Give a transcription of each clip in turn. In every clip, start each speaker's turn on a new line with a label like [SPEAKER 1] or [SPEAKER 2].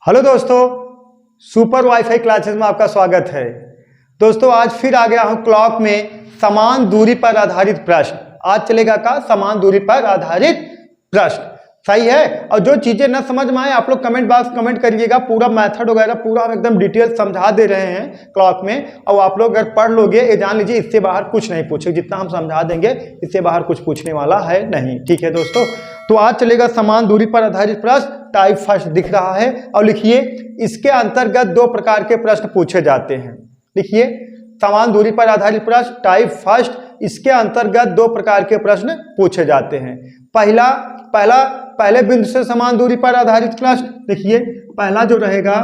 [SPEAKER 1] Hello दोस्तों, super wifi classes में आपका स्वागत है। दोस्तों आज फिर आ गया हूं क्लॉक में समान दूरी पर आधारित प्रश्न। आज चलेगा का समान दूरी पर आधारित प्रश्न, सही है। और जो चीजें न समझ में आए आप लोग कमेंट बॉक्स कमेंट करिएगा। पूरा मेथड वगैरह पूरा हम एकदम डिटेल समझा दे रहे हैं क्लॉक में, और आप लोग अगर पढ़ लोगे ये जान लीजिए इससे बाहर कुछ नहीं पूछे। जितना हम समझा देंगे इससे बाहर कुछ पूछने वाला है नहीं, ठीक है दोस्तों। तो आज चलेगा समान दूरी पर आधारित प्रश्न, टाइप फर्स्ट दिख रहा है। और लिखिए इसके अंतर्गत दो प्रकार के प्रश्न पूछे जाते हैं। लिखिए समान दूरी पर आधारित प्रश्न टाइप फर्स्ट, इसके अंतर्गत दो प्रकार के प्रश्न पूछे जाते हैं। पहले बिंदु से समान दूरी पर आधारित प्रश्न। देखिए पहला जो रहेगा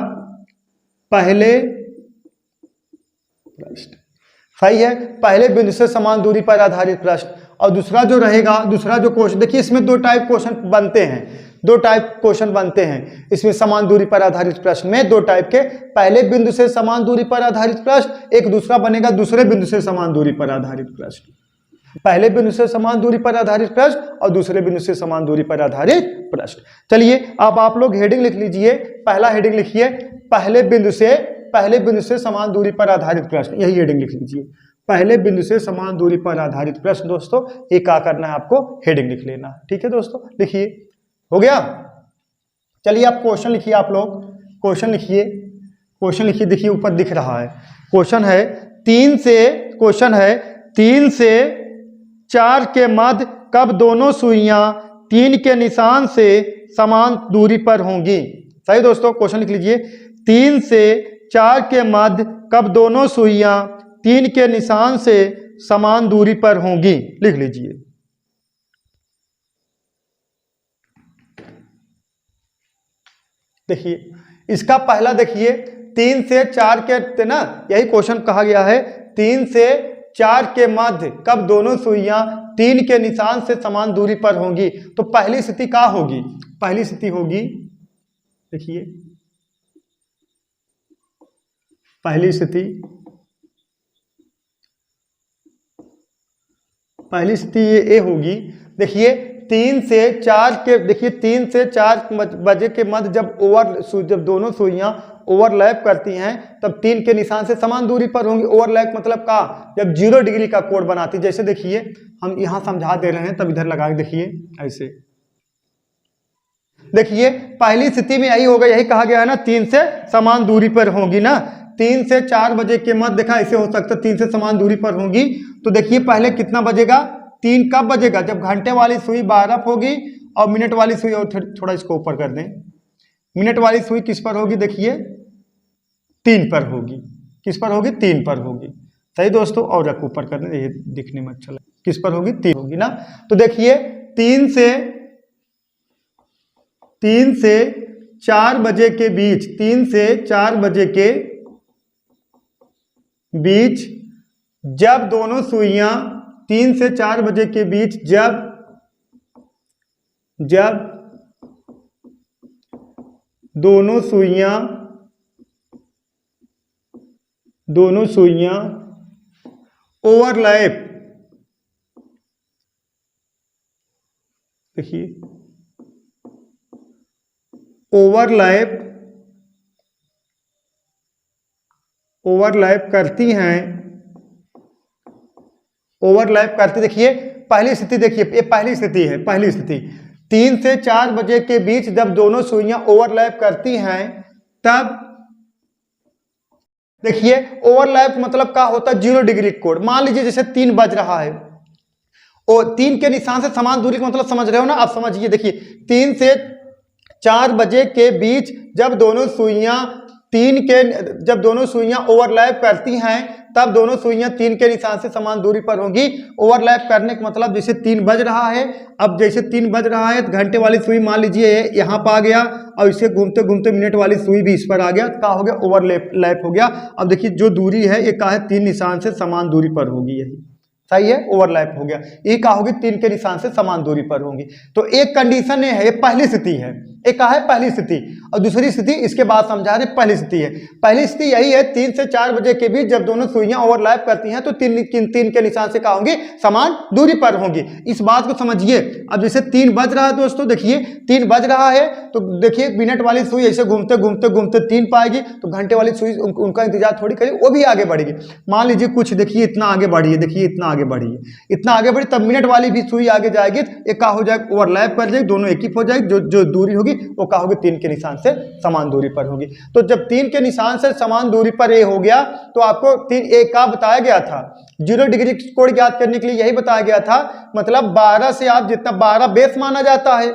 [SPEAKER 1] पहले प्रश्न, सही है, पहले बिंदु से समान दूरी पर आधारित प्रश्न। और दूसरा जो रहेगा, दूसरा जो क्वेश्चन, देखिए इसमें दो टाइप क्वेश्चन बनते हैं, दो टाइप क्वेश्चन बनते हैं इसमें समान दूरी पर आधारित प्रश्न में। दो टाइप के, पहले बिंदु से समान दूरी पर आधारित प्रश्न, एक दूसरा बनेगा दूसरे बिंदु से समान दूरी पर आधारित प्रश्न। पहले बिंदु से समान दूरी पर आधारित प्रश्न और दूसरे बिंदु से समान दूरी पर आधारित प्रश्न। चलिए अब आप लोग हेडिंग लिख लीजिए। पहला हेडिंग लिखिए पहले बिंदु से समान दूरी पर आधारित प्रश्न, यही हेडिंग लिख लीजिए, पहले बिंदु से समान दूरी पर आधारित प्रश्न। दोस्तों ये क्या करना है, आपको हेडिंग लिख लेना है, ठीक है दोस्तों। लिखिए, हो गया। चलिए आप क्वेश्चन लिखिए, आप लोग क्वेश्चन लिखिए। देखिए ऊपर दिख रहा है क्वेश्चन है 3 से 4 के मध्य कब दोनों सुइयां 3 के निशान से समान दूरी पर होंगी। सही दोस्तों, क्वेश्चन लिख लीजिए 3 से 4 के मध्य कब दोनों सुइयां 3 के निशान से समान दूरी पर होंगी। लिख लीजिए। देखिए इसका पहला देखिए 3 से 4 के ना, यही क्वेश्चन कहा गया है 3 से 4 के मध्य कब दोनों सुइयां 3 के निशान से समान दूरी पर होंगी। तो पहली स्थिति क्या होगी, पहली स्थिति होगी, देखिए पहली स्थिति ये होगी। देखिए 3 से 4 के, देखिए 3 से 4 बजे के मध्य जब दोनों सुइयां ओवरलैप करती हैं तब 3 के निशान से समान दूरी पर होंगी। ओवरलैप मतलब का, जब 0 डिग्री का कोण बनाती, जैसे देखिए हम यहां समझा दे रहे हैं तब इधर लगा, देखिए ऐसे। देखिए पहली स्थिति में यही होगा, यही कहा गया है ना 3 से समान दूरी पर होंगी ना। 3 से 4 बजे के मध्य, देखा ऐसे हो सकता है 3 से समान दूरी पर होंगी। तो देखिए पहले कितना बजेगा, 3 कब बजेगा, जब घंटे वाली सुई बारह होगी और मिनट वाली सुई, और थोड़ा इसको ऊपर कर दें, मिनट वाली सुई किस पर होगी, देखिए 3 पर होगी। किस पर होगी, 3 पर होगी। सही दोस्तों, और रख ऊपर कर दें, ये दिखने में अच्छा लगे। किस पर होगी, 3 होगी ना। तो देखिए 3 से 4 बजे के बीच, 3 से 4 बजे के बीच जब दोनों सुइयां, 3 से 4 बजे के बीच जब दोनों सुइयां ओवरलैप, देखिए ओवरलैप करती हैं, देखिए पहली स्थिति, देखिए ये पहली स्थिति है, पहली स्थिति 3 से 4 बजे के बीच जब दोनों सुइयां ओवरलैप करती हैं तब, देखिए ओवरलैप मतलब क्या होता है, 0 डिग्री कोण। मान लीजिए जैसे 3 बज रहा है और 3 के निशान से समान दूरी का मतलब समझ रहे हो ना, आप समझिए। देखिए 3 से 4 बजे के बीच जब दोनों सुइयां ओवरलैप करती हैं तब दोनों सुइयां 3 के निशान से समान दूरी पर होंगी। ओवरलैप करने का मतलब जैसे 3 बज रहा है, अब जैसे 3 बज रहा है तो घंटे वाली सुई मान लीजिए यहाँ पर आ गया, और इसे घूमते घूमते मिनट वाली सुई भी इस पर आ गया, तो क्या हो गया, ओवरलैप हो गया। अब देखिए जो दूरी है ये क्या है, 3 निशान से समान दूरी पर होगी, यही सही है, ओवरलैप हो गया। ये क्या होगी, 3 के निशान से समान दूरी पर होंगी। तो एक कंडीशन ये है, ये पहली स्थिति है, एक कहा है पहली स्थिति, और दूसरी स्थिति इसके बाद समझा रहे पहली स्थिति है। पहली स्थिति यही है 3 से 4 बजे के बीच जब दोनों सुइयां ओवरलैप करती हैं तो तीन के निशान से कहा होंगी समान दूरी पर होंगी। इस बात को समझिए। अब जैसे 3 बज रहा है दोस्तों, देखिए 3 बज रहा है तो देखिए मिनट वाली सुई ऐसे घूमते घूमते घूमते 3 पाएगी, तो घंटे वाली सुई उनका इंतजार थोड़ी करेगी, वो भी आगे बढ़ेगी। मान लीजिए कुछ देखिए इतना आगे बढ़ी है, देखिए इतना आगे बढ़ी है, इतना आगे बढ़ी, तब मिनट वाली भी सुई आगे जाएगी, एक का हो जाएगा ओवरलैप कर जाएगी, दोनों एक ही हो जाएगी। जो दूरी होगी वो का होगी 3 के निशान से समान दूरी पर होगी। तो जब 3 के निशान से समान दूरी पर ये हो गया तो आपको 3 एक का बताया गया था 0 डिग्री कोण ज्ञात करने के लिए, यही बताया गया था। मतलब 12 से आप जितना 12 बेस माना जाता है,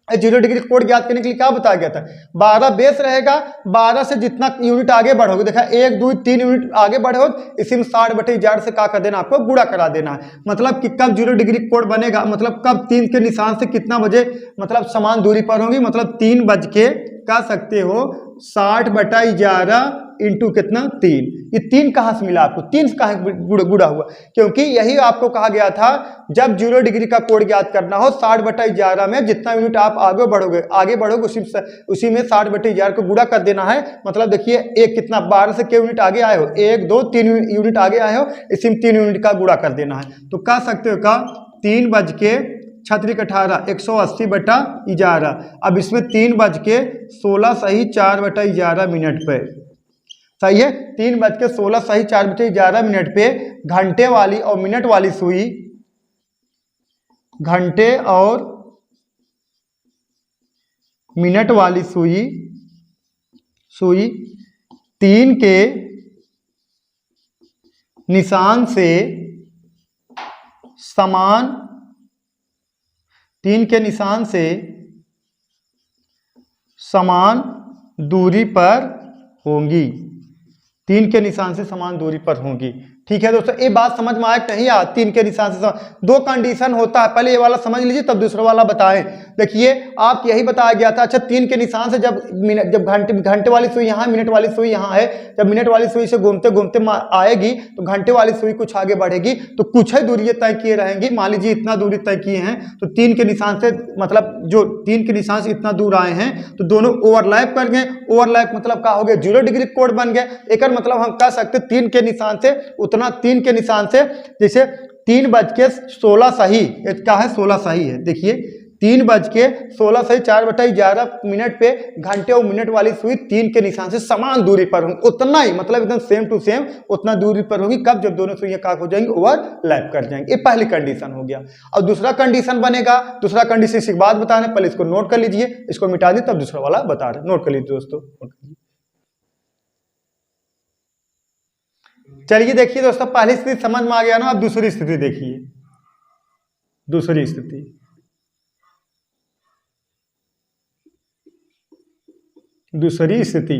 [SPEAKER 1] 0 डिग्री कोण ज्ञात करने के लिए क्या बताया गया था, 12 बेस रहेगा। 12 से जितना यूनिट आगे बढ़ोगे, देखा 1 2 3 यूनिट आगे बढ़ो, इसी में 60/1000 से क्या कर देना, आपको गुणा करा देना है। मतलब कि कब 0 डिग्री कोण बनेगा, मतलब कब 3 के निशान से कितना बजे मतलब समान दूरी पर होंगी, मतलब 3 बज के कह सकते हो 60/11 इंटू कितना 3। ये 3 कहाँ से मिला आपको, 3 से कहाँ गुणा हुआ, क्योंकि यही आपको कहा गया था जब 0 डिग्री का कोण ज्ञात करना हो 60/11 में जितना यूनिट आप आगे बढ़ोगे उसी में 60/11 को गुणा कर देना है। मतलब देखिए एक कितना 12 से के यूनिट आगे आए हो, 1 2 3 यूनिट आगे आए हो, इसी में 3 यूनिट का गुणा कर देना है। तो कह सकते हो का 3 बज के 18 180/11। अब इसमें 3 बज के 16 सही 4/11 मिनट पे, सही है, 3 बज के 16 सही 4/11 मिनट पे घंटे वाली और मिनट वाली सुई, घंटे और मिनट वाली सुई 3 के निशान से समान, 3 के निशान से समान दूरी पर होंगी, 3 के निशान से समान दूरी पर होंगी। ठीक है दोस्तों, ये बात समझ में आया नहीं यार, 3 के निशान से दो कंडीशन होता है, पहले ये वाला समझ लीजिए तब दूसरा वाला बताएं। देखिए आप यही बताया गया था, अच्छा 3 के निशान से जब घंटे वाली सुई यहाँ, मिनट वाली सुई यहाँ है, जब मिनट वाली सुई से घूमते घूमते आएगी तो घंटे वाली सुई कुछ आगे बढ़ेगी, तो कुछ ही दूरी तय किए रहेंगी। मान लीजिए इतना दूरी तय किए हैं, तो 3 के निशान से मतलब जो 3 के निशान से इतना दूर आए हैं तो दोनों ओवरलैप कर गए। ओवरलैप मतलब क्या हो गया, 0 डिग्री कोण बन गया। एक मतलब हम कह सकते 3 के निशान से उतना, 3 के निशान से जैसे 3 बज के 16 सही, क्या है 16 सही है, देखिए 3 बज के 16 सही 4/11 मिनट पे घंटे और मिनट वाली सुई 3 के निशान से समान दूरी पर होंगी, उतना ही मतलब एकदम सेम टू सेम उतना दूरी पर होगी। कब, जब दोनों सुइयां क्या हो जाएंगी, ओवरलैप कर जाएंगे। ये पहली कंडीशन हो गया। और दूसरा कंडीशन बनेगा, दूसरा कंडीशन इसके बाद बता रहे हैं, पहले इसको नोट कर लीजिए, इसको मिटा दी तब दूसरा वाला बता रहे हैं। नोट कर लीजिए दोस्तों, नोट कर लीजिए। चलिए देखिए दोस्तों, पहली स्थिति समझ में आ गया ना। अब दूसरी स्थिति देखिए, दूसरी स्थिति, दूसरी स्थिति,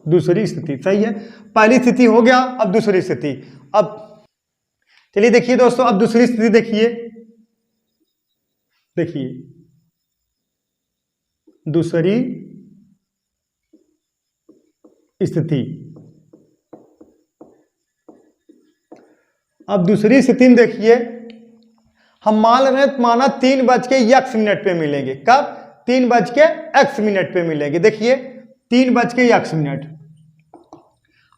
[SPEAKER 1] दूसरी स्थिति सही है। पहली स्थिति हो गया, अब दूसरी स्थिति। अब चलिए देखिए दोस्तों, अब दूसरी स्थिति देखिए, देखिए दूसरी स्थिति। अब दूसरी स्थिति में देखिए, हम मान रहे हैं माना 3 बज के x मिनट पे मिलेंगे। कब, 3 बज के x मिनट पे मिलेंगे। देखिए 3 बज के x मिनट,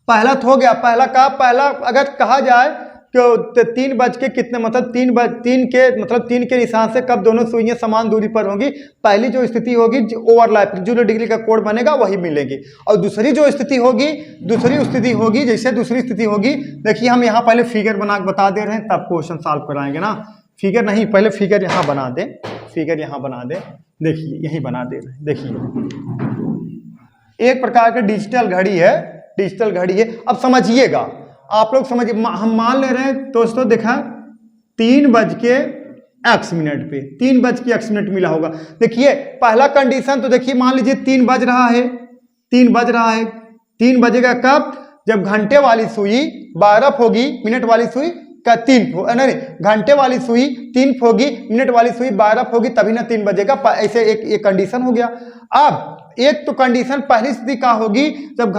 [SPEAKER 1] पहला तो हो गया। पहला अगर कहा जाए कि 3 बज के कितने मतलब 3 के निशान से कब दोनों सुइयां समान दूरी पर होंगी, पहली जो स्थिति होगी ओवरलैप 0 डिग्री का कोण बनेगा वही मिलेगी। और दूसरी जो स्थिति होगी, जैसे दूसरी स्थिति होगी, देखिए हम यहाँ पहले फिगर बना के बता दे रहे हैं तब क्वेश्चन सॉल्व कराएंगे ना। फिगर नहीं, पहले फिगर यहाँ बना दे, फिगर यहाँ बना दे, देखिए यही बना दे रहे हैं। देखिए एक प्रकार का डिजिटल घड़ी है, डिजिटल घड़ी है। अब समझिएगा, आप लोग समझिए, हम मान ले रहे हैं दोस्तों, देखा 3 बज के x मिनट पे, 3 बज के x मिनट मिला होगा। देखिए पहला कंडीशन तो देखिए, मान लीजिए 3 बज रहा है, 3 बज रहा है। 3 बजेगा कब, जब घंटे वाली सुई 12 होगी, मिनट वाली सुई का 3 नहीं, घंटे वाली सुई 3 होगी, मिनट वाली सुई 12 होगी, तभी ना 3 बजेगा। ऐसे एक कंडीशन हो गया। अब एक तो कंडीशन पहली स्थिति क्या होगी, जब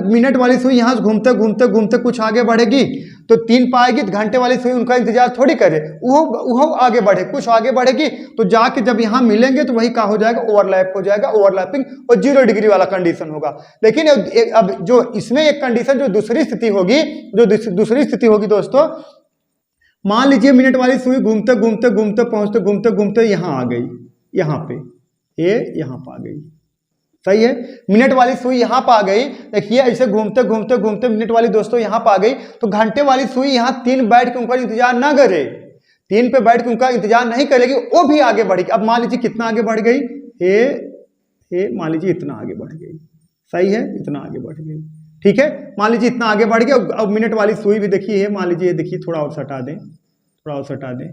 [SPEAKER 1] मिनट वाली सुई यहाँ से घूमते घूमते घूमते कुछ आगे बढ़ेगी, तो 3 पाएगी तो घंटे वाली सुई उनका इंतजार थोड़ी करे, वो आगे बढ़े, कुछ आगे बढ़ेगी तो जाके जब यहाँ मिलेंगे तो वही क्या हो जाएगा, ओवरलैप हो जाएगा, ओवरलैपिंग और 0 डिग्री वाला कंडीशन होगा। लेकिन अब जो इसमें एक कंडीशन जो दूसरी स्थिति होगी, जो दूसरी स्थिति होगी दोस्तों, मान लीजिए मिनट वाली सुई घूमते घूमते घूमते पहुंचते घूमते घूमते यहाँ आ गई, यहाँ पे ये यहाँ पर आ गई, सही है। मिनट वाली सुई यहाँ पर आ गई, देखिए ऐसे घूमते घूमते घूमते मिनट वाली दोस्तों यहाँ पर आ गई, तो घंटे वाली सुई यहाँ 3 बैठ के उनका इंतजार ना करे, 3 पे बैठ के उनका इंतजार नहीं करेगी, वो भी आगे बढ़ेगी। अब मान लीजिए कितना आगे बढ़ गई, ये मान लीजिए इतना आगे बढ़ गई, सही है, इतना आगे बढ़ गई, ठीक है। मान लीजिए इतना आगे बढ़ गया। अब मिनट वाली सुई भी देखिए, मान लीजिए देखिए थोड़ा और सटा दें, थोड़ा और सटा दें,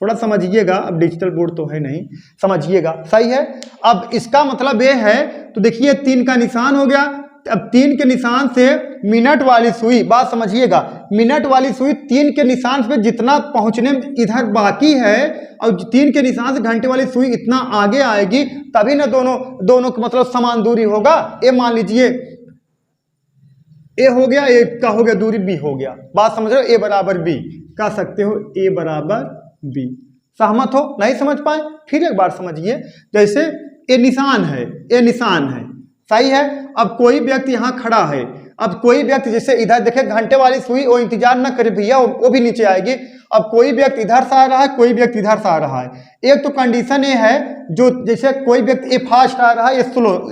[SPEAKER 1] थोड़ा समझिएगा, अब डिजिटल बोर्ड तो है नहीं, समझिएगा, सही है। अब इसका मतलब ये है, तो देखिए 3 का निशान हो गया। अब 3 के निशान से मिनट वाली सुई, बात समझिएगा, मिनट वाली सुई 3 के निशान पे जितना पहुंचने में इधर बाकी है, और 3 के निशान से घंटे वाली सुई इतना आगे आएगी, तभी ना दोनों का मतलब समान दूरी होगा। ये मान लीजिए ए हो गया, ए का हो गया दूरी बी हो गया, बात समझ रहे हो, ए बराबर बी कह सकते हो, ए बराबर बी। सहमत हो? नहीं समझ पाए? फिर एक बार समझिए, जैसे ए निशान है, ए निशान है, सही है। अब कोई व्यक्ति यहाँ खड़ा है, अब कोई व्यक्ति जैसे इधर देखे, घंटे वाली सुई वो इंतजार ना करे भैया, वो भी नीचे आएगी। अब कोई व्यक्ति इधर से आ रहा है, कोई व्यक्ति इधर से आ रहा है। एक तो कंडीशन ये है, जो जैसे कोई व्यक्ति ये फास्ट आ रहा है, ये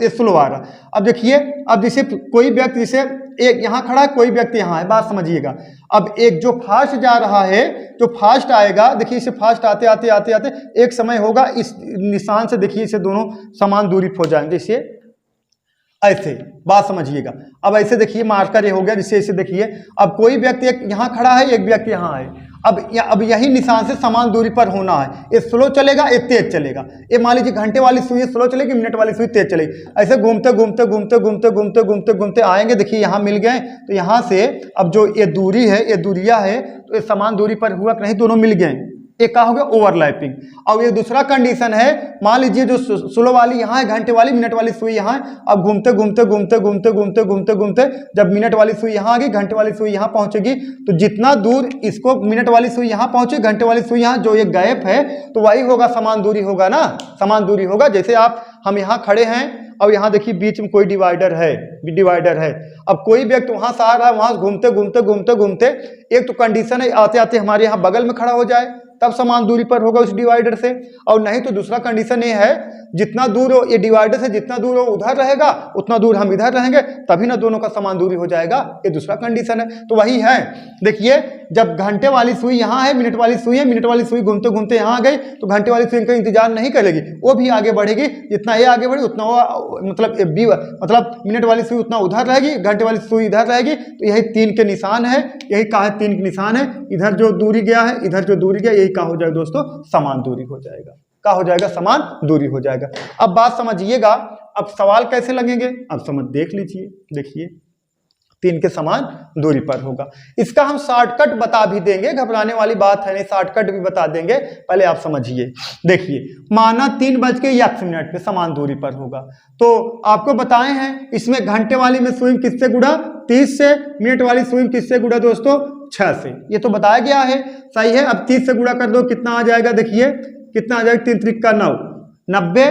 [SPEAKER 1] स्लो आ रहा है। अब देखिए, अब जैसे कोई व्यक्ति जैसे एक यहाँ खड़ा है, कोई व्यक्ति यहाँ है, बात समझिएगा। अब एक जो फास्ट जा रहा है, जो फास्ट आएगा, देखिए इसे फास्ट आते आते आते आते एक समय होगा, इस निशान से देखिए इसे दोनों समान दूरी हो जाएंगे, जैसे ऐसे, बात समझिएगा। अब ऐसे देखिए मार्कर ये हो गया, जिससे ऐसे देखिए, अब कोई व्यक्ति एक यहाँ खड़ा है, एक व्यक्ति यहाँ है। अब यही निशान से समान दूरी पर होना है। ये स्लो चलेगा, ये तेज चलेगा। ये मान लीजिए घंटे वाली सुई स्लो चलेगी, मिनट वाली सुई तेज चलेगी। ऐसे घूमते घूमते घूमते घूमते घूमते घूमते घूमते आएंगे, देखिए यहाँ मिल गए। तो यहाँ से अब जो ये दूरी है, ये दूरिया है, तो ये समान दूरी पर हुआ कि नहीं, दोनों मिल गए, एक का हो गया ओवरलैपिंग। और ये दूसरा कंडीशन है, मान लीजिए जो स्लो वाली यहाँ है, घंटे वाली, मिनट वाली सुई यहाँ है। अब घूमते घूमते घूमते घूमते घूमते घूमते घूमते जब मिनट वाली सुई यहाँ आ गई, घंटे वाली सुई यहाँ पहुंचेगी, तो जितना दूर इसको मिनट वाली सुई यहाँ पहुंचे, घंटे वाली सुई यहाँ, जो ये गैप है, तो वही होगा, समान दूरी होगा ना, समान दूरी होगा। जैसे हम यहाँ खड़े हैं, अब यहाँ देखिए बीच में कोई डिवाइडर है, अब कोई व्यक्ति वहां से आ रहा है, वहां घूमते घूमते घूमते घूमते, एक तो कंडीशन है आते आते हमारे यहाँ बगल में खड़ा हो जाए, तब समान दूरी पर होगा उस डिवाइडर से। और नहीं तो दूसरा कंडीशन ये है, जितना दूर हो ये डिवाइडर से, जितना दूर हो उधर रहेगा, उतना दूर हम इधर रहेंगे, तभी ना दोनों का समान दूरी हो जाएगा। ये दूसरा कंडीशन है। तो वही है, देखिए जब घंटे वाली सुई यहाँ है, मिनट वाली सुई है, मिनट वाली सुई घूमते घूमते यहाँ आ गई, तो घंटे वाली सुई का इंतजार नहीं करेगी, वो भी आगे बढ़ेगी। जितना ये आगे बढ़े उतना वो मतलब मिनट वाली सुई उतना उधर रहेगी, घंटे वाली सुई इधर रहेगी। तो यही 3 के निशान है, यही का है 3 के निशान है। इधर जो दूरी गया है, इधर जो दूरी गया, यही का हो जाएगा दोस्तों, समान दूरी हो जाएगा। का हो जाएगा, समान दूरी हो जाएगा। अब बात समझिएगा, अब सवाल कैसे लगेंगे, अब समझ देख लीजिए, देखिए 3 के समान दूरी पर होगा। इसका हम शॉर्टकट बता भी देंगे, घबराने वाली बात है नहीं, शॉर्टकट भी बता देंगे, पहले आप समझिए। देखिए माना 3:01 पे समान दूरी पर होगा, तो आपको बताए हैं इसमें घंटे वाली में सुई किससे गुणा, 30 से, मिनट वाली सुई किससे गुणा दोस्तों, 6 से। ये तो बताया गया है, सही है। अब 30 से गुणा कर दो, कितना आ जाएगा, देखिए कितना आ जाएगा, 3 त्रिक का 9, 90,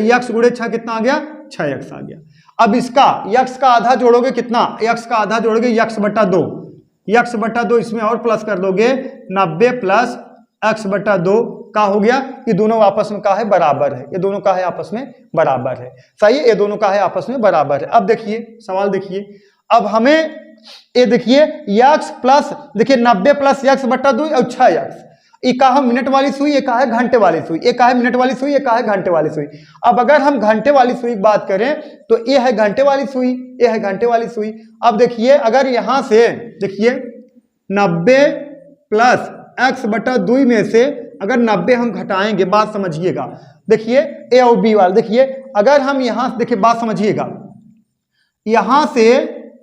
[SPEAKER 1] यक्स गुणे 6 कितना आ गया, 6x आ गया। अब इसका यक्स का आधा जोड़ोगे, कितना, यक्स का आधा जोड़ोगे, यक्स बटा 2, यक्स बटा 2, इसमें और प्लस कर दोगे, 90 प्लस x बटा 2 का हो गया। ये दोनों आपस में का है, बराबर है, ये दोनों का है आपस में बराबर है, सही है, ये दोनों का है आपस में बराबर है। अब देखिए सवाल देखिए, अब हमें ये देखिए यक्स प्लस, देखिए 90 प्लस यक्स बटा 2 और 6x, ये का है मिनट वाली सुई, ये का है घंटे वाली सुई, ये का है मिनट वाली सुई, ये का है घंटे वाली सुई। अब अगर हम घंटे वाली सुई की बात करें, तो ये है घंटे वाली सुई, ये है घंटे वाली सुई। अब देखिए अगर यहां से देखिए 90 प्लस x बटा 2 में से अगर 90 हम घटाएंगे, बात समझिएगा, देखिए ए और बी वाला, देखिए अगर हम यहां से देखिए, बात समझिएगा, यहां से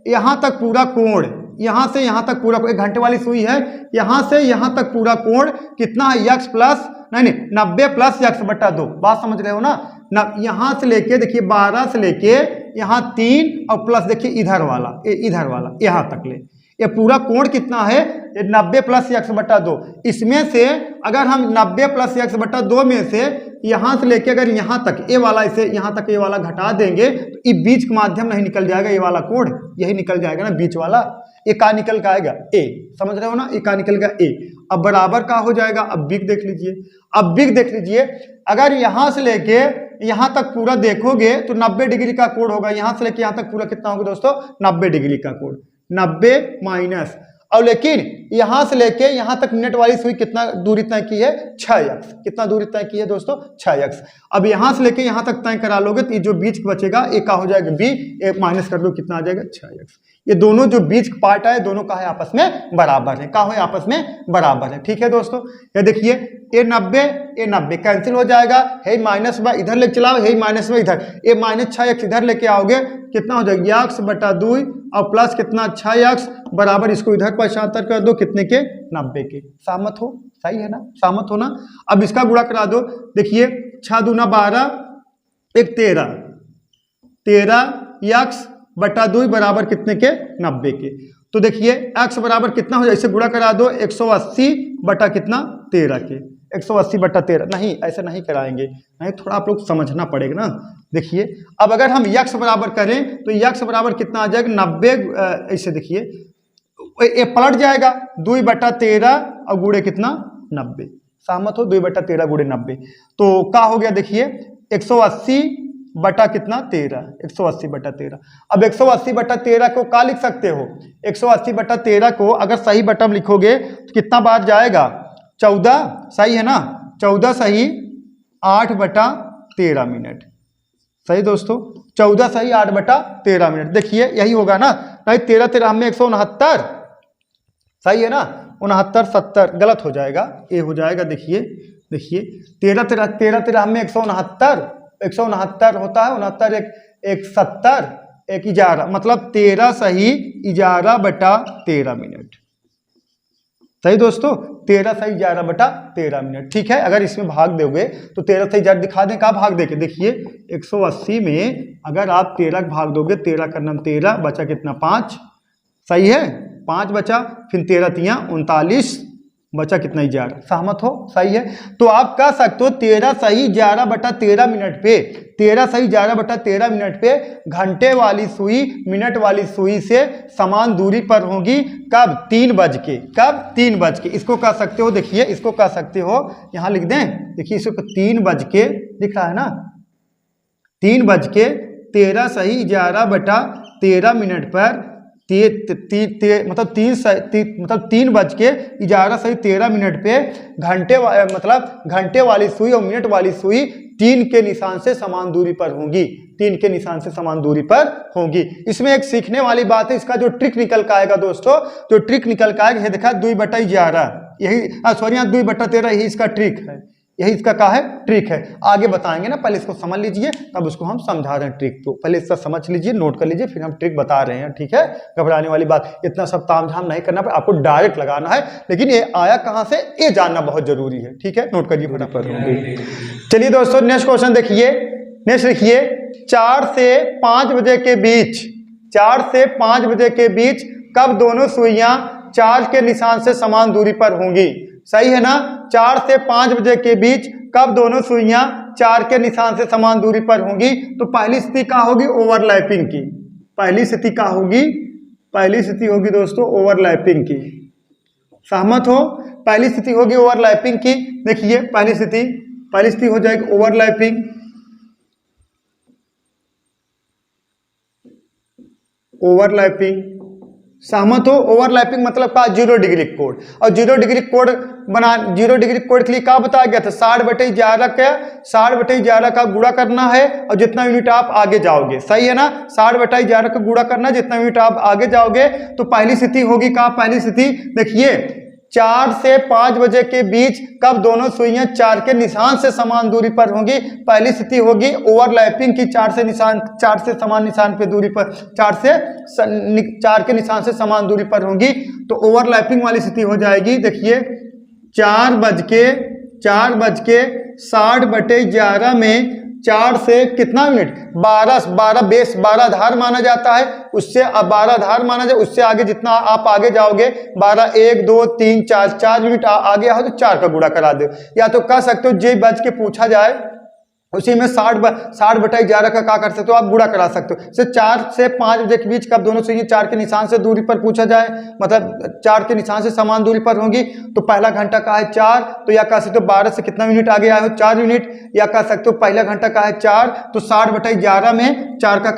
[SPEAKER 1] यहां तक पूरा कोण, यहां से यहां तक पूरा, एक घंटे वाली सुई है, यहां से यहां तक पूरा कोण कितना है, यक्स प्लस नहीं 90 प्लस यक्स बटा 2, बात समझ रहे हो ना। यहां से लेके देखिए 12 से लेके यहां 3 और प्लस देखिए इधर वाला यहां तक ले, ये पूरा कोण कितना है, ये 90 प्लस x बटा 2। इसमें से अगर हम 90 प्लस x बटा 2 में से यहाँ से लेके अगर यहाँ तक ए वाला, इसे यहाँ तक ये वाला घटा देंगे तो ये बीच का माध्यम नहीं निकल जाएगा, ये वाला कोण यही निकल जाएगा ना बीच वाला। ये का निकल का आएगा ए, समझ रहे हो ना, ये का निकल गया ए। अब बराबर का हो जाएगा, अब बिग देख लीजिए, अब बिग देख लीजिए, अगर यहाँ से लेके यहाँ तक पूरा देखोगे तो 90 डिग्री का कोण होगा। यहाँ से लेके यहाँ तक पूरा कितना होगा दोस्तों, 90 डिग्री का कोण, 90 माइनस, और लेकिन यहाँ से लेके यहाँ तक मिनट वाली सुई कितना दूरी तय की है, 6x। कितना दूरी तय की है दोस्तों, 6x। अब यहाँ से लेके यहाँ तक तय करा लोगे तो ये जो बीच बचेगा ये का हो जाएगा b, एक माइनस कर लो कितना आ जाएगा 6x। ये दोनों जो बीच का पार्ट है दोनों का है आपस में बराबर है, का है आपस में बराबर है। ठीक है दोस्तों, ये देखिए ये 90 कैंसिल हो जाएगा, है माइनस बाय इधर लेके चलाओ, है माइनस बाय इधर, ये माइनस 6x इधर लेके आओगे कितना हो जाएगा x बटा 2 और प्लस कितना 6x बराबर इसको इधर 75 कर दो कितने के, 90 के। सहमत हो, सही है ना, सहमत हो ना। अब इसका गुणा करा दो, देखिए 6 दूना 12, एक 13x बटा 2 बराबर कितने के, 90 के। तो देखिए x बराबर कितना हो जाए, इसे गुणा करा दो 180 बटा कितना 13 के, 180 बटा 13। नहीं ऐसे नहीं कराएंगे, नहीं थोड़ा आप लोग समझना पड़ेगा ना। देखिए अब अगर हम x बराबर करें तो x बराबर कितना आ जाएगा 90, ऐसे देखिए ये पलट जाएगा 2 बटा 13 और गुणे कितना 90। सहमत हो, 2 बटा 13 गुणे 90 तो क्या हो गया, देखिए 180 बटा कितना 13, 180 बटा 13। अब 180 बटा 13 को क्या लिख सकते हो, 180 बटा 13 को अगर सही बटन लिखोगे तो कितना बार जाएगा, 14, सही है ना, 14 सही 8 बटा 13 मिनट। सही दोस्तों, 14 सही 8 बटा 13 मिनट। देखिए यही होगा ना, नहीं 13 13 में 169, सही है ना, 69 70 गलत हो जाएगा, ये हो जाएगा। देखिए 13 13 में 169 होता है, 69 एक 70 एक 11, मतलब 13 सही 11 बटा 13 मिनट। सही दोस्तों, 13 सही 11 बटा 13 मिनट। ठीक है, अगर इसमें भाग दोगे तो 13 सही 11 दिखा दें, कहाँ भाग देके, देखिए 180 में अगर आप 13 भाग दोगे, 13 का नाम 13 बचा कितना 5, सही है 5 बचा, फिर 13 तिया 39 बचा कितना 11। सहमत हो, सही है। तो आप कह सकते हो 13 सही 11 बटा 13 मिनट पे, 13 सही 11 बटा 13 मिनट पे घंटे वाली सुई मिनट वाली सुई से समान दूरी पर होगी। कब, 3 बज के, कब 3 बज के। इसको कह सकते हो, देखिए इसको कह सकते हो, यहाँ लिख दें, देखिए इसको 3 बज के दिख रहा है ना, 3 बज के 13 सही 11 बटा 13 मिनट पर मतलब 3 बज के 11 सही 13 मिनट पे घंटे वाली सुई और मिनट वाली सुई 3 के निशान से समान दूरी पर होंगी, 3 के निशान से समान दूरी पर होंगी। इसमें एक सीखने वाली बात है, इसका जो ट्रिक निकल का आएगा दोस्तों, जो ट्रिक निकल का आएगा, ये देखा 2 बटा 11, यही सॉरी यहाँ 2 बटा 13 यही इसका ट्रिक है, यही इसका क्या है, ट्रिक है। आगे बताएंगे ना, पहले इसको समझ लीजिए तब उसको हम समझा रहे हैं ट्रिक को। पहले इसका समझ लीजिए, नोट कर लीजिए, फिर हम ट्रिक बता रहे हैं। ठीक है, घबराने वाली बात, इतना सब तामझाम नहीं करना, पर आपको डायरेक्ट लगाना है, लेकिन ये आया कहाँ से ये जानना बहुत जरूरी है। ठीक है, नोट करिए फटाफट। चलिए दोस्तों नेक्स्ट क्वेश्चन देखिए, नेक्स्ट लिखिए 4 से 5 बजे के बीच, 4 से 5 बजे के बीच कब दोनों सुइयां 4 के निशान से समान दूरी पर होंगी। सही है ना, 4 से 5 बजे के बीच कब दोनों सुइयां 4 के निशान से समान दूरी पर होंगी। तो पहली स्थिति क्या होगी, ओवरलैपिंग की। पहली स्थिति क्या होगी, पहली स्थिति होगी दोस्तों ओवरलैपिंग की। सहमत हो, पहली स्थिति होगी ओवरलैपिंग की। देखिए पहली स्थिति हो जाएगी ओवरलैपिंग, ओवरलैपिंग। सहमत हो, ओवरलैपिंग मतलब का 0 डिग्री कोड, और 0 डिग्री कोड 0 डिग्री कोड के लिए क्या बताया गया था, 60/11 का गुणा करना है और जितना यूनिट आप आगे जाओगे। सही है ना, 60/11 का गुणा करना है जितना यूनिट आप आगे जाओगे। तो पहली स्थिति होगी का, पहली स्थिति देखिए 4 से 5 बजे के बीच कब दोनों सुइयां 4 के निशान से समान दूरी पर होंगी। पहली स्थिति होगी ओवरलैपिंग की, 4 से समान निशान पे दूरी पर, 4 के निशान से समान दूरी पर होंगी। तो ओवरलैपिंग वाली स्थिति हो जाएगी, देखिए 4 बज के 60/11 में 4 से कितना यूनिट 12 बेस 12 आधार माना जाता है, उससे अब 12 आधार माना जाए, उससे आगे जितना आप आगे जाओगे 12 1 2 3 4 यूनिट आगे आओ तो 4 का गुणा करा दो, या तो कह सकते हो जे बच के पूछा जाए उसी में 60/11 का कर सकते हो आप गुणा करा सकते हो। से 4 से 5 बजे के बीच कब दोनों सुइयां 4 के निशान से दूरी पर पूछा जाए, मतलब 4 के निशान से समान दूरी पर होंगी, तो पहला घंटा का है 4, तो या कह सकते हो 12 से कितना यूनिट आगे आए हो 4 यूनिट, या कह सकते हो पहला घंटा का है 4, तो 60/11 में 4 का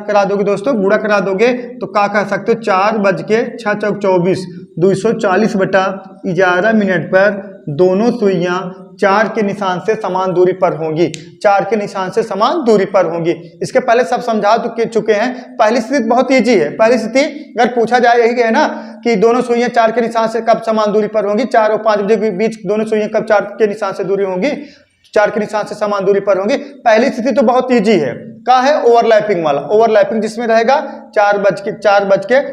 [SPEAKER 1] करा दोगे दोस्तों, गुणा करा दोगे तो का कह सकते हो 4 बज के 6 चौक 24 240/11 मिनट पर दोनों सुइयां 4 के निशान से समान दूरी पर होंगी, 4 के निशान से समान दूरी पर होंगी। इसके पहले सब समझा चुके हैं। पहली स्थिति बहुत इजी है। पहली स्थिति अगर पूछा जाए यही है ना कि दोनों सुइयां 4 के निशान से कब समान दूरी पर होंगी, 4 और 5 बजे के बीच दोनों सुइयां कब 4 के निशान से दूरी होंगी, 4 के निशान से समान दूरी पर होंगी। पहली स्थिति तो बहुत इजी है, का है ओवरलैपिंग वाला, ओवरलैपिंग जिसमें रहेगा 4 बज के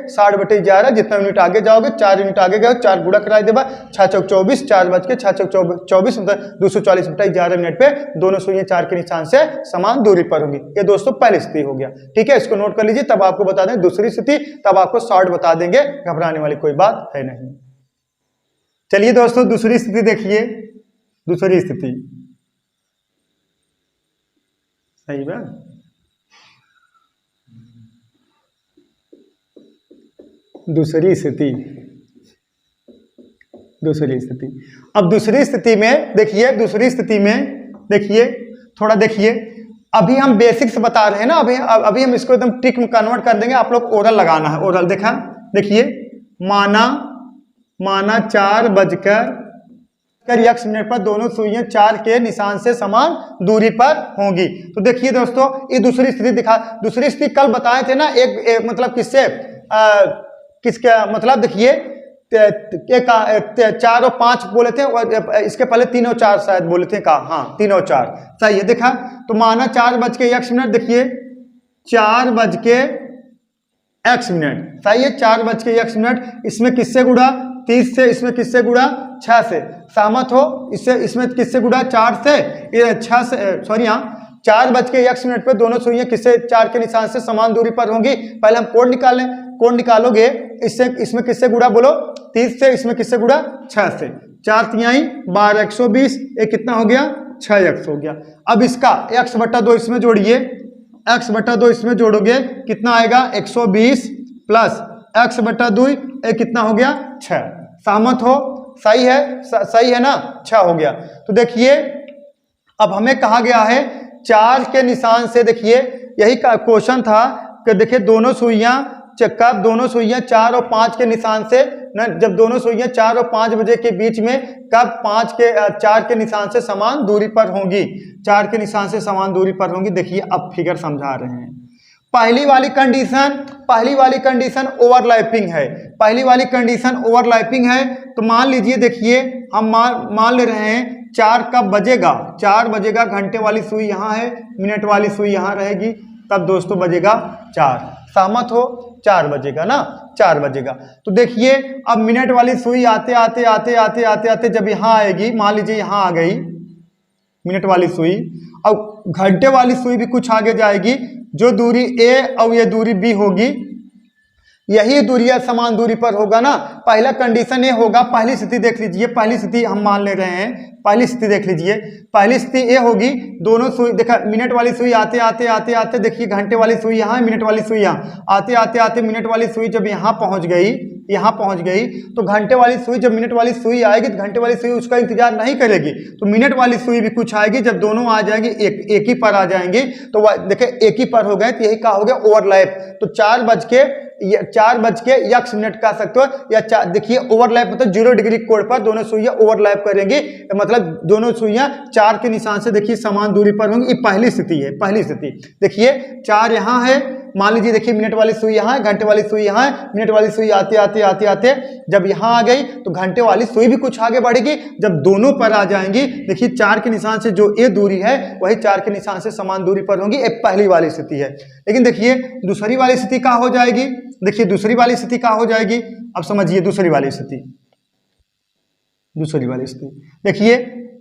[SPEAKER 1] 60/11 जितना यूनिट आगे जाओगे 4 यूनिट आगे गए 4 गुणा कराई देगा 6 चौक 24 4 बज के 6 चौक 24 मतलब 240/11 मिनट पे दोनों सुइयां 4 के निशान से समान दूरी पर होंगी। ये दोस्तों पहली स्थिति हो गया, ठीक है, इसको नोट कर लीजिए। तब आपको बता दें दूसरी स्थिति, तब आपको शॉर्ट बता देंगे, घबराने वाली कोई बात है नहीं। चलिए दोस्तों दूसरी स्थिति देखिए, दूसरी स्थिति सही बात, दूसरी स्थिति अब दूसरी स्थिति में देखिए, दूसरी स्थिति में देखिए थोड़ा देखिए, अभी हम बेसिक्स बता रहे हैं ना, अभी हम इसको एकदम ट्रिक में कन्वर्ट कर देंगे। आप लोग ओरल लगाना है, ओरल देखा देखिए, माना 4 बजकर x मिनट पर दोनों सुइयां 4 के निशान से समान दूरी पर होंगी। तो देखिए दोस्तों ये दूसरी स्थिति दिखा, दूसरी स्थिति कल बताए थे ना, एक मतलब किससे किसका मतलब देखिए 4 और 5 बोले थे, इसके पहले 3 और 4 शायद बोले थे, कहा हाँ 3 और 4 सही है। देखा तो माना 4 बज के x मिनट, देखिए 4 बज के x मिनट सही है, 4 बज के x मिनट, इसमें किससे गुणा 30 से, इसमें किससे गुणा 6 से, सहमत हो, इसमें किससे गुणा 4 से 6 से, सॉरी हाँ 4 बज के x मिनट पे दोनों सुइयां किससे 4 के निशान से समान दूरी पर होंगी। पहले हम कोड निकालें, कोड निकालोगे इससे, इसमें किससे गुणा बोलो 30 से, इसमें किससे गुणा 6 से, 4 तिहाई 12 120, ये कितना हो गया 6x हो गया। अब इसका x/2 इसमें जोड़िए, x/2 इसमें जोड़ोगे कितना आएगा 120 प्लस x/2 ये कितना हो गया 6, सहमत हो, सही है, सही है ना, 6 हो गया। तो देखिए अब हमें कहा गया है 4 के निशान से, देखिए यही क्वेश्चन था कि देखिए दोनों सुइयां कब दोनों सुइयां 4 और 5 के निशान से न, जब दोनों सुइयां 4 और 5 बजे के बीच में कब 4 के निशान से समान दूरी पर होंगी, 4 के निशान से समान दूरी पर होंगी। देखिए अब फिगर समझा रहे हैं। पहली वाली कंडीशन ओवरलैपिंग है, पहली वाली कंडीशन ओवरलैपिंग है। तो मान लीजिए देखिए हम मान ले रहे हैं 4 कब बजेगा, 4 बजेगा, घंटे वाली सुई यहाँ है, मिनट वाली सुई यहाँ रहेगी, तब दोस्तों बजेगा 4, सहमत हो, 4 बजेगा ना, 4 बजेगा। तो देखिए अब मिनट वाली सुई आते आते जब यहाँ आएगी, मान लीजिए यहाँ आ गई मिनट वाली सुई, अब घंटे वाली सुई भी कुछ आगे जाएगी, जो दूरी A और ये दूरी B होगी, यही दूरियां समान दूरी पर होगा ना। पहला कंडीशन ये होगा, पहली स्थिति देख लीजिए, पहली स्थिति हम मान ले रहे हैं, पहली स्थिति देख लीजिए, पहली स्थिति ये होगी दोनों सुई, देखा मिनट वाली सुई आते आते देखिए घंटे वाली सुई यहाँ, मिनट वाली सुई यहाँ, आते आते मिनट वाली सुई जब यहाँ पहुँच गई, तो घंटे वाली सुई जब मिनट वाली सुई आएगी तो घंटे वाली सुई उसका इंतजार नहीं करेगी, तो मिनट वाली सुई भी कुछ आएगी, जब दोनों आ जाएंगी एक ही पर आ जाएंगे, तो देखिए एक ही पर हो गए, तो यही कहा हो गया ओवरलैप। तो 4 बज के x मिनट कह सकते हो, या देखिए ओवरलैप मतलब 0 डिग्री कोण पर दोनों सुइयां ओवरलैप करेंगी, मतलब दोनों सुइयां 4 के निशान से देखिए समान दूरी पर होंगी। ये पहली स्थिति है, पहली स्थिति देखिए 4 यहाँ है, मान लीजिए देखिए मिनट वाली सुई यहाँ है, घंटे वाली सुई यहाँ है, मिनट वाली सुई आते आते जब यहाँ आ गई तो घंटे वाली सुई भी कुछ आगे बढ़ेगी, जब दोनों पर आ जाएंगी देखिए 4 के निशान से जो ये दूरी है वही 4 के निशान से समान दूरी पर होंगी। एक पहली वाली स्थिति है। लेकिन देखिए दूसरी वाली स्थिति क्या हो जाएगी, देखिए दूसरी वाली स्थिति क्या हो जाएगी, अब समझिए दूसरी वाली स्थिति देखिए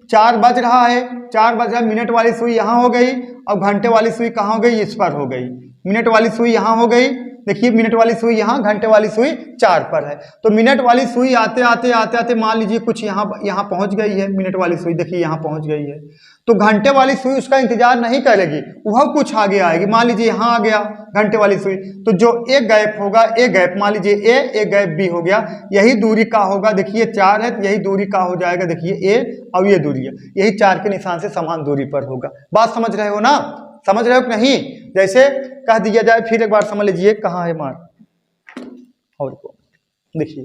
[SPEAKER 1] 4 बज रहा है, 4 बज रहा है, मिनट वाली सुई यहाँ हो गई, अब घंटे वाली सुई कहाँ हो गई, इस पर हो गई। मिनट वाली सुई यहाँ हो गई, देखिए मिनट वाली सुई यहाँ, घंटे वाली सुई 4 पर है। तो मिनट वाली सुई आते आते आते आते मान लीजिए कुछ यहाँ पहुँच गई है, मिनट वाली सुई देखिए यहाँ पहुँच गई है। तो घंटे वाली सुई उसका इंतजार नहीं करेगी, वह कुछ आगे आएगी। मान लीजिए यहाँ आ गया घंटे वाली सुई, तो जो एक गैप होगा, एक गैप मान लीजिए ए, एक गैप बी हो गया, यही दूरी का होगा। देखिए 4 है तो यही दूरी का हो जाएगा, देखिए ए और ये दूरी है, यही 4 के निशान से समान दूरी पर होगा। बात समझ रहे हो ना, समझ रहे हो कि नहीं? जैसे कह दिया जाए, फिर एक बार समझ लीजिए कहाँ है मार्क, और को देखिए,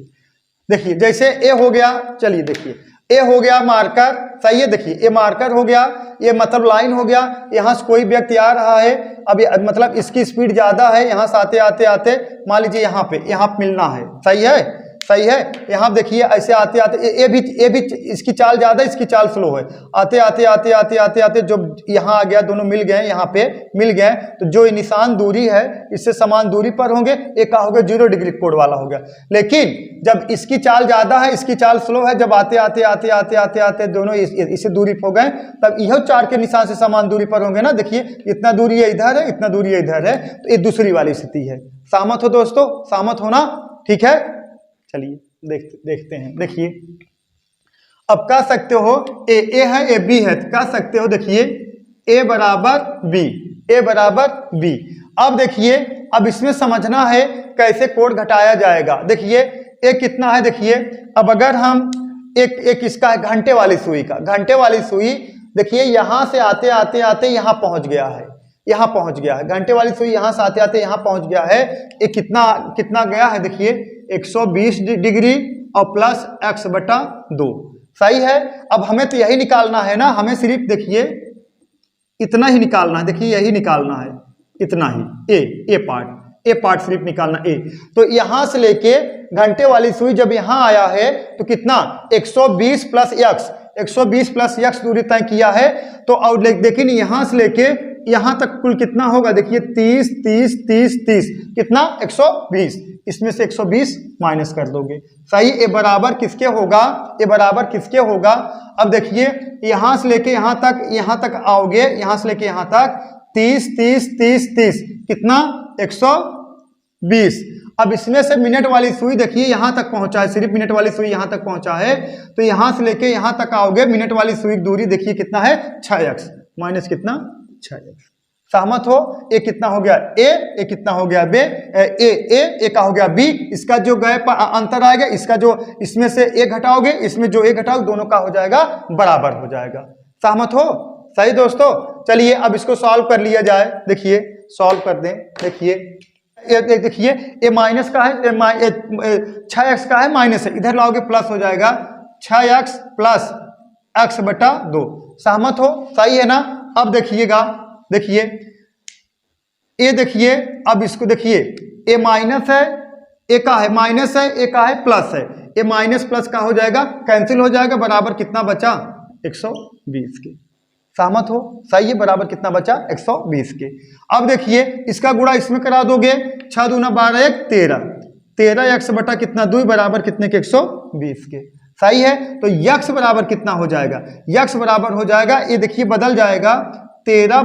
[SPEAKER 1] देखिए जैसे ए हो गया, चलिए देखिए ए हो गया मार्कर, सही है, देखिए ए मार्कर हो गया, ये मतलब लाइन हो गया। यहाँ से कोई व्यक्ति आ रहा है, अब मतलब इसकी स्पीड ज्यादा है, यहाँ से आते आते आते मान लीजिए यहाँ पे मिलना है, सही है, सही है। यहाँ देखिए ऐसे आते आते ये भी इसकी चाल ज्यादा, इसकी चाल स्लो है। आते आते आते आते आते आते जो यहाँ आ गया, दोनों मिल गए, यहाँ पे मिल गए, तो जो निशान दूरी है इससे समान दूरी पर होंगे। एक का हो गया 0 डिग्री कोण वाला हो गया। लेकिन जब इसकी चाल ज्यादा है, इसकी चाल स्लो है, जब आते आते आते आते आते आते दोनों इसे दूरी हो गए, तब यह 4 के निशान से समान दूरी पर होंगे ना। देखिए इतना दूरी है इधर है, इतना दूरी है इधर है, तो ये दूसरी वाली स्थिति है। सहमत हो दोस्तों, सहमत होना, ठीक है। चलिए देखते हैं। देखिए अब कह सकते हो ए है, ए बी है, तो कह सकते हो देखिए ए बराबर बी, ए बराबर बी। अब देखिए अब इसमें समझना है कैसे कोण घटाया जाएगा। देखिए ए कितना है, देखिए अब अगर हम एक इसका है घंटे वाली सुई का, घंटे वाली सुई देखिए यहां से आते आते आते यहां पहुंच गया है, यहाँ पहुंच गया है। घंटे वाली सुई यहां से आते आते यहां पहुंच गया है। ये कितना गया है, देखिए 120 डिग्री और प्लस x बटा 2, सही है। अब हमें तो यही निकालना है ना, हमें सिर्फ देखिए इतना ही निकालना है, देखिए यही निकालना है, इतना ही ए पार्ट सिर्फ निकालना ए। तो यहां से लेके घंटे वाली सुई जब यहां आया है तो कितना 120 प्लस x, 120 प्लस x दूरी तय किया है। तो और लेकिन यहां से लेके यहां तक कुल कितना होगा, देखिए 30 30 30 30 कितना 120, इसमें से 120 माइनस कर दोगे, सही। ए बराबर किसके होगा, ए बराबर किसके होगा। अब देखिए यहां से लेके यहां तक आओगे, यहां से लेके यहां तक 30 30 30 30 कितना 120। अब इसमें से मिनट वाली सुई देखिए यहां तक पहुंचा है, सिर्फ मिनट वाली सुई यहां तक पहुंचा है, तो यहां से लेके यहां तक आओगे, मिनट वाली सुई की दूरी देखिए कितना है 6x माइनस कितना 6x। सहमत हो। ए कितना हो गया ए कितना हो गया बे, ए का हो गया बी। इसका जो गैप अंतर आएगा, इसका जो इसमें से ए घटाओगे, इसमें जो ए घटाओगे, दोनों का हो जाएगा बराबर हो जाएगा। सहमत हो, सही दोस्तों। चलिए अब इसको सॉल्व कर लिया जाए। देखिए सॉल्व कर दें। देखिए ए माइनस का है, 6x का है, माइनस है, इधर लाओगे प्लस हो जाएगा 6x प्लस x बटा 2। सहमत हो, सही है ना। अब देखिएगा, देखिए ए, देखिए अब इसको देखिए ए माइनस है, ए का है माइनस है, ए का है प्लस है, ए माइनस प्लस का हो जाएगा, कैंसिल हो जाएगा, बराबर कितना बचा 120 के। सहमत हो, सही है। बराबर कितना बचा 120 के। अब देखिए इसका गुणा इसमें करा दोगे, 6 दूना 12 1 13, 13x बटा कितना 2 बराबर कितने के 120 के, सही है। तो x बराबर कितना हो जाएगा, x बराबर हो जाएगा, ये देखिए बदल जाएगा 13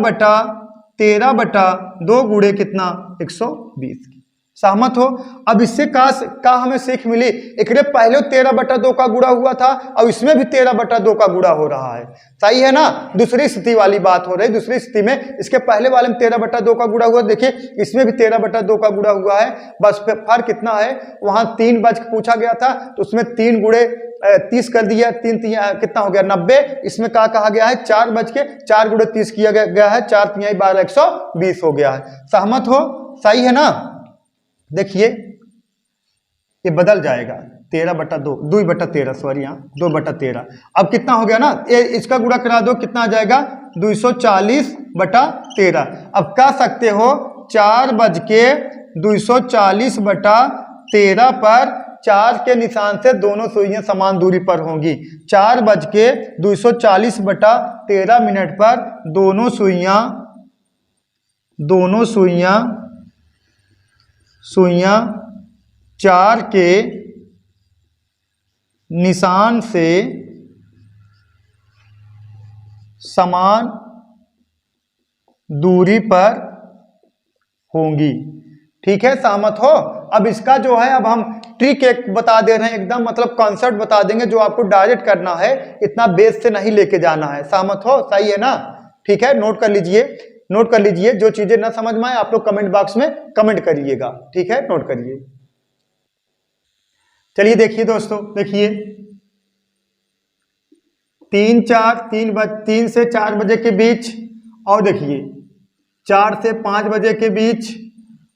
[SPEAKER 1] बटा 2 गुणे कितना 120 की। सहमत हो। अब इससे का हमें सीख मिली, एक पहले 13 बटा 2 का गुणा हुआ था और इसमें भी 13 बटा 2 का गुणा हो रहा है, सही है ना। दूसरी स्थिति वाली बात हो रही, दूसरी स्थिति में इसके पहले वाले में 13 बटा 2 का गुणा हुआ, देखिए इसमें भी 13 बटा 2 का गुणा हुआ है। बस फर्क कितना है, वहां 3 बज पूछा गया था तो उसमें 3 गुणे 30 कर दिया, 3 कितना हो गया 90। इसमें क्या कहा गया है 4 बज के 4 गुणे 30 किया गया है, 4 3 12 120 हो गया है। सहमत हो, सही है ना। देखिए ये बदल जाएगा 13 बटा 2, 2 बटा 13, सॉरी यहाँ 2 बटा 13। अब कितना हो गया ना, इसका गुणा करा दो, कितना आ जाएगा 240 बटा 13। अब कह सकते हो 4 बज के 240 बटा 13 पर 4 के निशान से दोनों सुइयां समान दूरी पर होंगी। 4 बज के 240 बटा 13 मिनट पर दोनों सुइयां 4 के निशान से समान दूरी पर होंगी। ठीक है, सहमत हो। अब इसका जो है, अब हम ट्रिक एक बता दे रहे हैं, एकदम मतलब कॉन्सेप्ट बता देंगे जो आपको डायरेक्ट करना है, इतना बेस से नहीं लेके जाना है। सहमत हो, सही है ना? ठीक है, नोट कर लीजिए, नोट कर लीजिए। जो चीजें ना समझ में आए आप लोग कमेंट बॉक्स में कमेंट करिएगा। ठीक है, नोट करिए। चलिए देखिए दोस्तों, देखिए 3 से 4 बजे के बीच, और देखिए 4 से 5 बजे के बीच,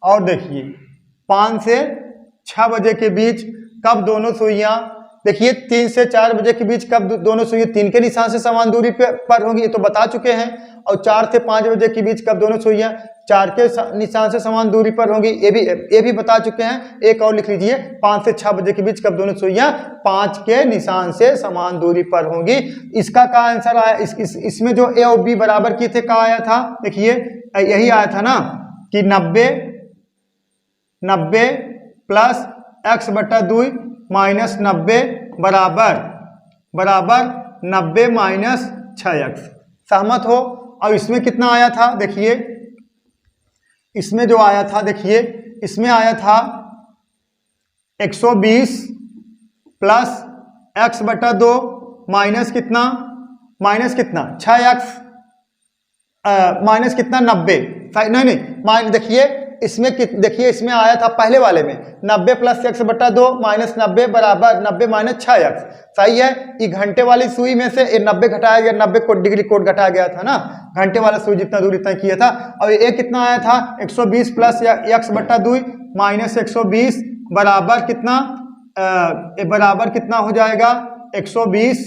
[SPEAKER 1] और देखिए 5 से 6 बजे के बीच कब दोनों सुइयां, देखिए 3 से 4 बजे के बीच कब दोनों सुइयां 3 के निशान से समान दूरी पर होंगी, ये तो बता चुके हैं। और 4 से 5 बजे के बीच कब दोनों सुइयां 4 के निशान से समान दूरी पर होंगी, ये भी बता चुके हैं। एक और लिख लीजिए, 5 से 6 बजे के बीच कब दोनों सुइयां 5 के निशान से समान दूरी पर होंगी। इसका क्या आंसर आया? इसमें जो ए और बी बराबर किए थे, क्या आया था? देखिए यही आया था ना कि 90 प्लस x बटा 2 माइनस 90 बराबर 90 माइनस 6x। सहमत हो? अब इसमें कितना आया था? देखिए इसमें जो आया था, देखिए इसमें आया था 120 प्लस x बटा 2 माइनस कितना 6x माइनस कितना 90। नहीं देखिए इसमें आया था पहले वाले में 90 प्लस x बटा 2 माइनस 90 बराबर 90 माइनस 6x। सही है। ये घंटे वाली सुई में से 90 घटाया गया, 90 डिग्री कोड घटाया गया था ना, घंटे वाला सुई जितना दूरी तय किया था। और ये कितना आया था? 120 प्लस x बटा 2 माइनस 120 बराबर कितना हो जाएगा? 120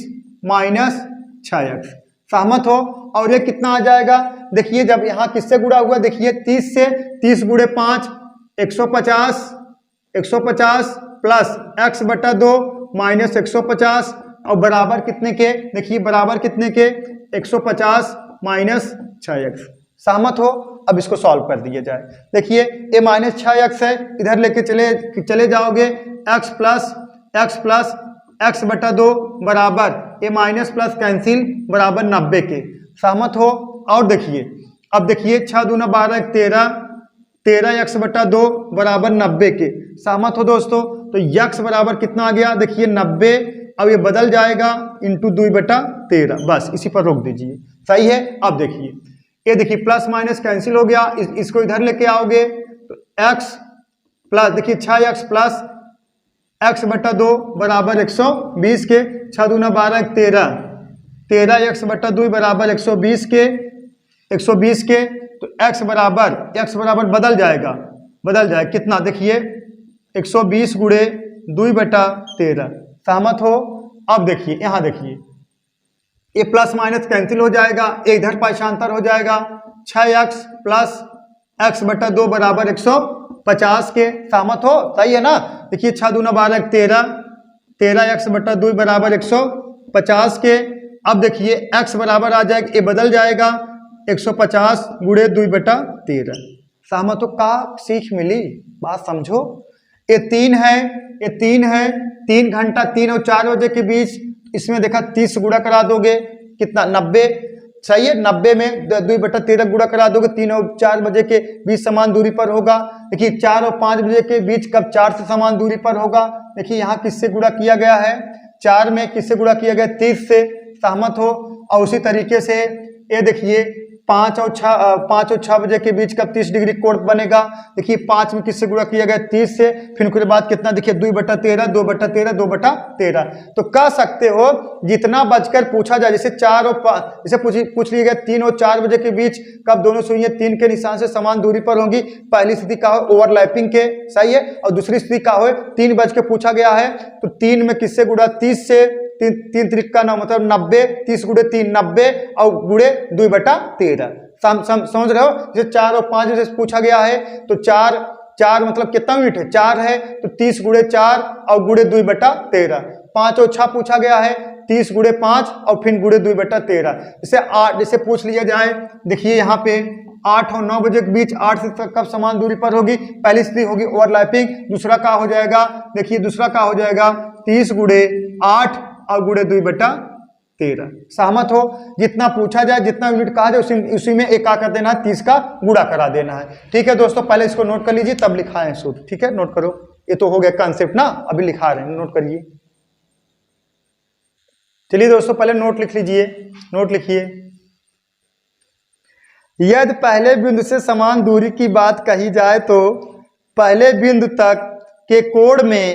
[SPEAKER 1] माइनस 6x। सहमत हो? और ये कितना आ जाएगा? देखिए जब यहाँ किससे गुणा हुआ, देखिए 30 से, 30 गुणे 5 150 प्लस x बटा 2 माइनस 150 और बराबर कितने के? देखिए बराबर कितने के? 150 माइनस 6x। सहमत हो? अब इसको सॉल्व कर दिया जाए। देखिए ये माइनस 6x है, इधर लेके चले जाओगे, x प्लस x बटा 2 बराबर ये माइनस प्लस कैंसिल बराबर 90 के। सहमत हो? और देखिए अब देखिए 6 दूना 12 13 x बटा 2 बराबर 90 के। सहमत हो दोस्तों? तो x बराबर कितना आ गया? देखिए 90, अब ये बदल जाएगा इंटू 2 बटा 13। बस इसी पर रोक दीजिए। सही है। अब देखिए ये देखिए प्लस माइनस कैंसिल हो गया, इसको इधर लेके आओगे तो x प्लस, देखिए 6x प्लस x बटा 2 बराबर 120 के। 6 दूना 12 13 x बटा 2 बराबर 120 के तो x बराबर बदल जाएगा कितना? देखिए 120 गुणे 2 बटा 13। सहमत हो? अब देखिए यहाँ देखिए ये प्लस माइनस कैंसिल हो जाएगा, इधर पक्षांतर हो जाएगा। 6x प्लस x बटा 2 बराबर 150 के। सहमत हो? सही है ना? देखिए 6 दूना 12 13 x बटा 2 बराबर 150 के। अब देखिए x बराबर आ जाएगा, ये बदल जाएगा 150 गुणे 2 बटा 13। सहमत हो? का सीख मिली? बात समझो। ये 3 है 3 घंटा 3 और 4 बजे के बीच, इसमें देखा 30 गुणा करा दोगे कितना? 90। सही है। 90 में 2 बटा 13 गुणा करा दोगे, 3 और 4 बजे के बीच समान दूरी पर होगा। देखिए 4 और 5 बजे के बीच कब 4 से समान दूरी पर होगा? देखिए यहाँ किससे गुणा किया गया है? 4 में किससे गुणा किया गया? 30 से। सहमत हो? और उसी तरीके से ये देखिए 5 और 6 बजे के बीच कब 30 डिग्री कोण बनेगा? देखिए 5 में किससे गुणा किया गया? 30 से। फिर उसके बाद कितना? देखिए 2 बटा 13 2 बटा 13 2 बटा 13। तो कह सकते हो जितना बचकर पूछा जाए, जैसे 4 और 5, जैसे पूछ लिया गया 3 और 4 बजे के बीच कब दोनों सुइयां 3 के निशान से समान दूरी पर होंगी। पहली स्थिति का हो ओवरलैपिंग के। सही है। और दूसरी स्थिति का हो 3 बज के पूछा गया है, तो 3 में किससे गुणा? 30 से। 3 त्रिका 9 मतलब 90, 30 गुणे 3 90 और गुणे 2 बटा 13। समझ रहे हो? जैसे 4 और 5 से पूछा गया है तो 4 मतलब कितना यूनिट है? 4 है तो 30 गुणे 4 और गुणे 2 बटा 13। 5 और 6 पूछा गया है, 30 गुणे 5 और फिर गुणे 2 बटा 13। जैसे पूछ लिया जाए, देखिए यहाँ पे 8 और 9 बजे के बीच 8 से कब समान दूरी पर होगी? पहली स्थिति होगी ओवरलैपिंग। दूसरा का हो जाएगा? देखिए दूसरा का हो जाएगा 30 गुणे 8 और गुणे 2 बटा 13। सहमत हो? जितना पूछा जाए, जितना यूनिट कहा जाए, उसी में एक कर देना है, 30 का गुणा करा देना है। ठीक है दोस्तों, पहले इसको नोट कर लीजिए, तब लिखा है सूत्र। ठीक है, नोट करो। ये तो हो गया कंसेप्ट ना, अभी लिखा रहे हैं, नोट करिए। चलिए दोस्तों, पहले नोट लिख लीजिए, नोट लिखिए। यदि पहले बिंदु से समान दूरी की बात कही जाए तो पहले बिंदु तक के कोण में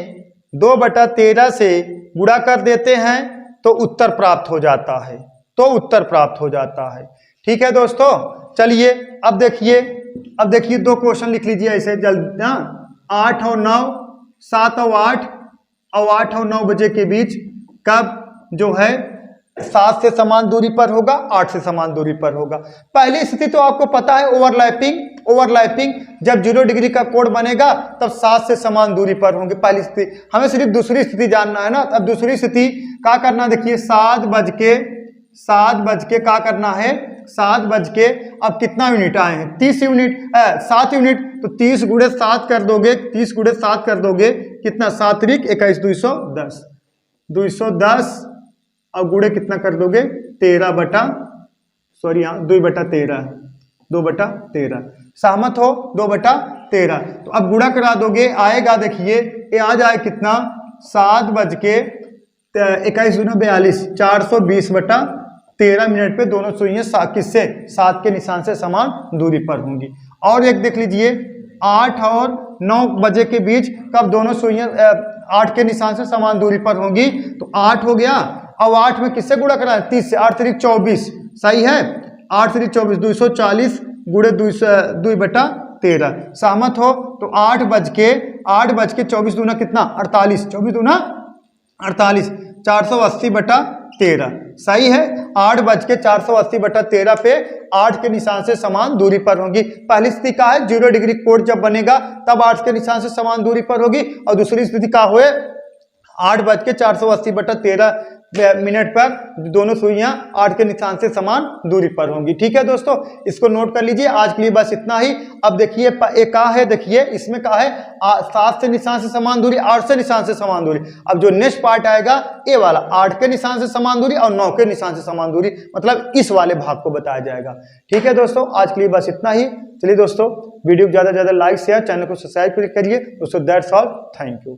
[SPEAKER 1] 2/13 से गुणा कर देते हैं तो उत्तर प्राप्त हो जाता है, तो उत्तर प्राप्त हो जाता है। ठीक है दोस्तों, चलिए अब देखिए 2 क्वेश्चन लिख लीजिए ऐसे जल्दी ना। 8 और 9, 7 और 8 और 9 बजे के बीच कब जो है 7 से समान दूरी पर होगा, 8 से समान दूरी पर होगा। पहली स्थिति तो आपको पता है, ओवरलैपिंग जब 0 डिग्री का कोण बनेगा तब 7 से समान दूरी पर होंगे। पहली स्थिति, हमें सिर्फ दूसरी स्थिति जानना है ना। अब दूसरी स्थिति क्या करना, देखिए 7 बज के क्या करना है, 7 बज के अब कितना यूनिट आए हैं, 30 यूनिट, 7 यूनिट, तो 30 गुणे 7 कर दोगे, 30 गुणे 7 कर दोगे कितना, 7 त्रिक 21, 210 और गुणे कितना कर दोगे, 2/13। सहमत हो? 2/13। तो अब गुणा करा दोगे, आएगा देखिए ये आ जाए कितना, 7 बज के 21 दूना 42, 420/13 मिनट पे दोनों सुइयां किससे, 7 के निशान से समान दूरी पर होंगी। और एक देख लीजिए, 8 और 9 बजे के बीच कब दोनों सुइयां 8 के निशान से समान दूरी पर होंगी, तो 8 हो गया। अब 8 में किससे गुणा करा है, 30 से, 8 त्रिक 24, सही है, 8 त्रिक 24, 240 गुणे 2/13। सहमत हो? तो 8 बज के 24 दूना कितना, 48, 24 दूना 48, 480/13, सही है। 8 बज के 480/13 पे 8 के निशान से समान दूरी पर होंगी। पहली स्थिति का है 0 डिग्री कोण जब बनेगा तब 8 के निशान से समान दूरी पर होगी, और दूसरी स्थिति का हुए 8 बज के 480/13 मिनट पर दोनों सुइयां 8 के निशान से समान दूरी पर होंगी। ठीक है दोस्तों, इसको नोट कर लीजिए। आज के लिए बस इतना ही। अब देखिए एक का है, देखिए इसमें का है 7 से निशान से समान दूरी, 8 से निशान से समान दूरी। अब जो नेक्स्ट पार्ट आएगा ये वाला 8 के निशान से समान दूरी और 9 के निशान से समान दूरी, मतलब इस वाले भाग को बताया जाएगा। ठीक है दोस्तों, आज के लिए बस इतना ही। चलिए दोस्तों, वीडियो को ज्यादा से ज्यादा लाइक शेयर, चैनल को सब्सक्राइब करिए दोस्तों। That's all, thank you.